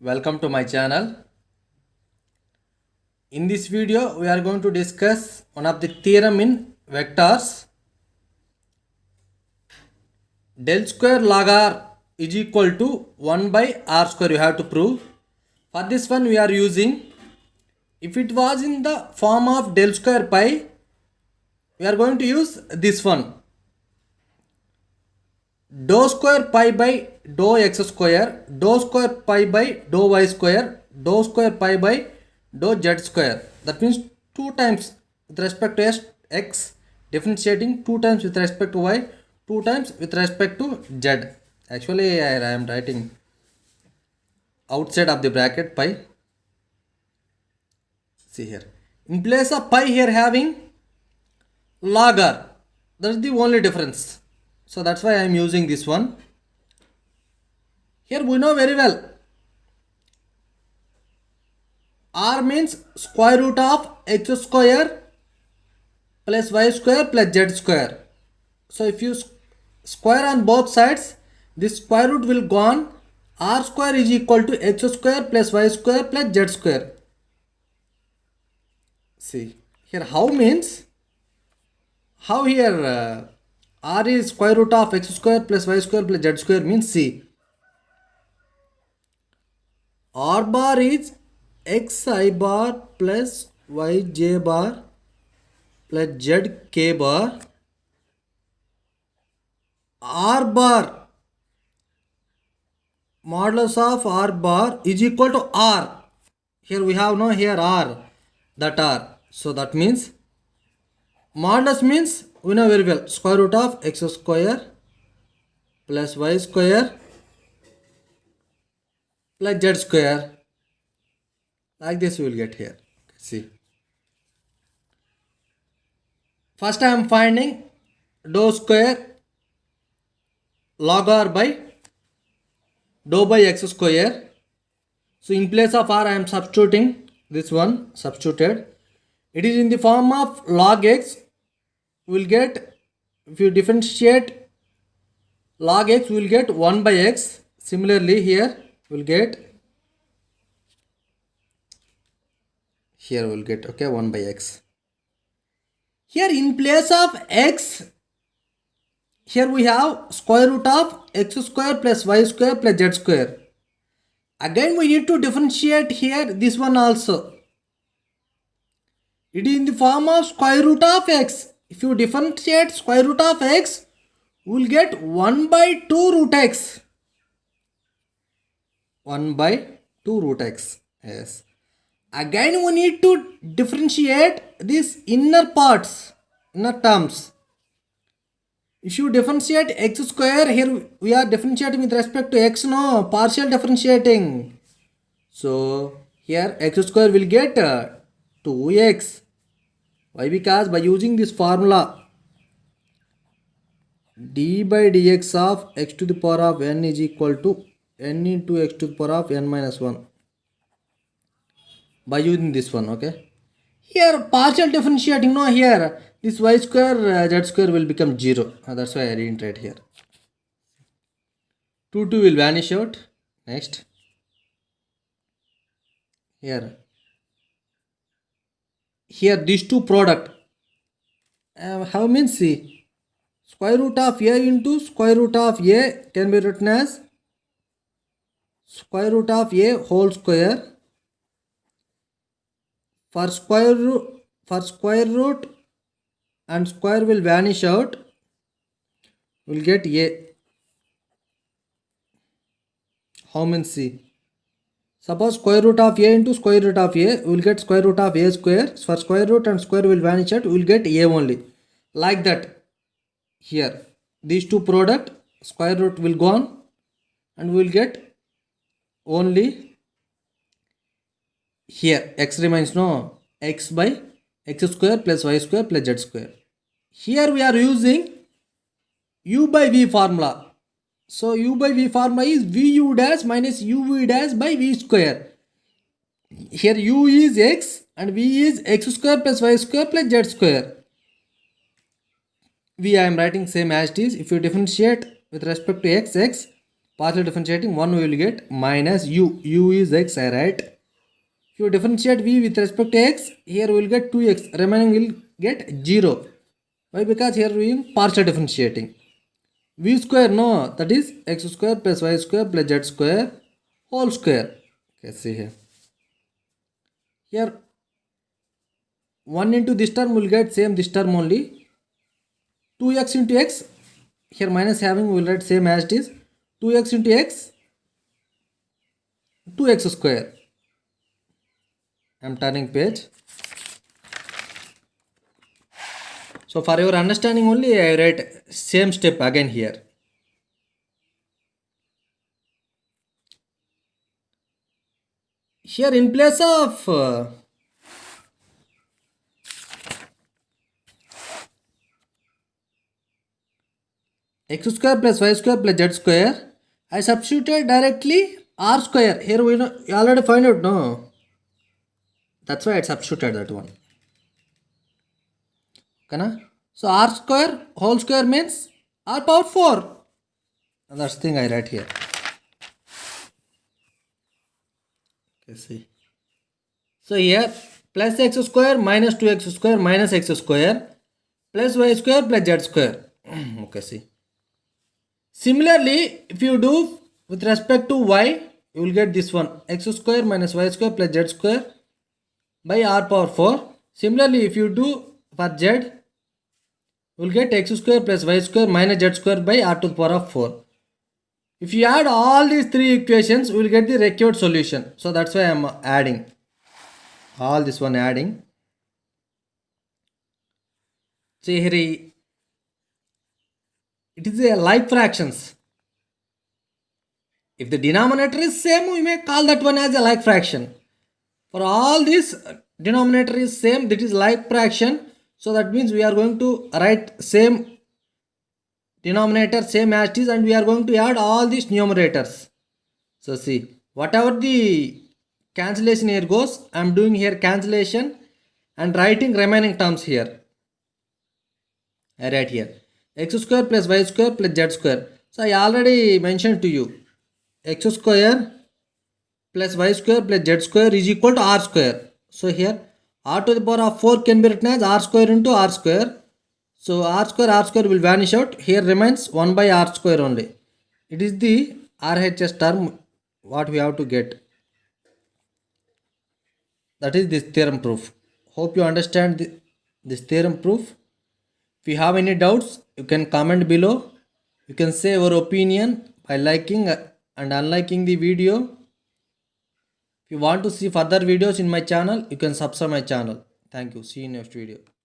Welcome to my channel. In this video we are going to discuss one of the theorem in vectors. Del square log r is equal to 1 by r square you have to prove. For this one we are using, if it was in the form of del square pi, we are going to use this one. Dou square pi by dou x square, dou square pi by dou y square, dou square pi by dou z square. That means 2 times with respect to x, differentiating 2 times with respect to y, 2 times with respect to z. Actually I am writing outside of the bracket pi. See here, in place of pi here having log r. That is the only difference. So that's why I am using this one. Here we know very well, r means square root of x square plus y square plus z square. So if you square on both sides, this square root will go on. R square is equal to x square plus y square plus z square. See here, how means, how here r is square root of x square plus y square plus z square means, see, r bar is xi bar plus yj bar plus zk bar. R bar modulus of r bar is equal to r. Here we have no here r, that r. So that means modulus means we know very well, square root of x square plus y square plus z square. Like this we will get here. See, first I am finding dou square log r by dou by x square. So in place of r I am substituting this one, substituted. It is in the form of log x. We will get, if you differentiate log x, we will get 1 by x. Similarly here we will get, here we will get, okay, 1 by x. Here in place of x, here we have square root of x square plus y square plus z square. Again we need to differentiate here this one also. It is in the form of square root of x. If you differentiate square root of x, we will get 1 by 2 root x. 1 by 2 root x. Yes. Again we need to differentiate these inner parts, inner terms. If you differentiate x square, here we are differentiating with respect to x, no, partial differentiating. So here x square will get 2x. Why? Because by using this formula, d by dx of x to the power of n is equal to n into x to the power of n minus 1. By using this one, okay. Here partial differentiating, no, here this y square z square will become 0. That's why I didn't write here. 2 will vanish out. Next, here these two product how means, see, square root of a into square root of a can be written as square root of a whole square. For square root and square will vanish out, will get a. How means, see, suppose square root of a into square root of a, we will get square root of a square. For square root and square will vanish out, we will get a only. Like that, here these two product, square root will go on and we will get only, here x remains, no, x by x square plus y square plus z square. Here we are using u by v formula. So u by v formula is vu dash minus uv dash by v square. Here u is x and v is x square plus y square plus z square. V I am writing same as it is. If you differentiate with respect to x, partially differentiating 1 we will get minus u. U is x, I write. If you differentiate v with respect to x, here we will get 2x, remaining will get 0. Why? Because here we are partial differentiating. V square, no, that is x square plus y square plus z square whole square. Okay, see here. Here 1 into this term will get same this term only. 2x into x, here minus having we will write same as it is. 2x into x, 2x square. I am turning page. So for your understanding only, I write same step again here. Here in place of x square plus y square plus z square, I substituted directly r square. Here we know, you already find out, no? That's why I substituted that one. Okay, so r square whole square means r power 4. And that's the thing I write here. Okay, see. So here plus x square minus 2x square minus x square plus y square plus z square. Okay, see. Similarly, if you do with respect to y, you will get this one, x square minus y square plus z square by r power 4. Similarly, if you do for z, you will get x square plus y square minus z square by r to the power of 4. If you add all these three equations, we will get the required solution. So that's why I am adding all this one adding. See here, it is a like fractions. If the denominator is same, we may call that one as a like fraction. For all this, denominator is same, that is like fraction. So that means we are going to write same denominator, same as it is, and we are going to add all these numerators. So see, whatever the cancellation here goes, I am doing here cancellation and writing remaining terms here. I write here x square plus y square plus z square. So I already mentioned to you, x square plus y square plus z square is equal to r square. So here r to the power of 4 can be written as r square into r square. So r square will vanish out. Here remains 1 by r square only. It is the RHS term what we have to get. That is this theorem proof. Hope you understand this theorem proof. If you have any doubts, you can comment below. You can say your opinion by liking and unliking the video. If you want to see further videos in my channel, you can subscribe my channel. Thank you. See you in next video.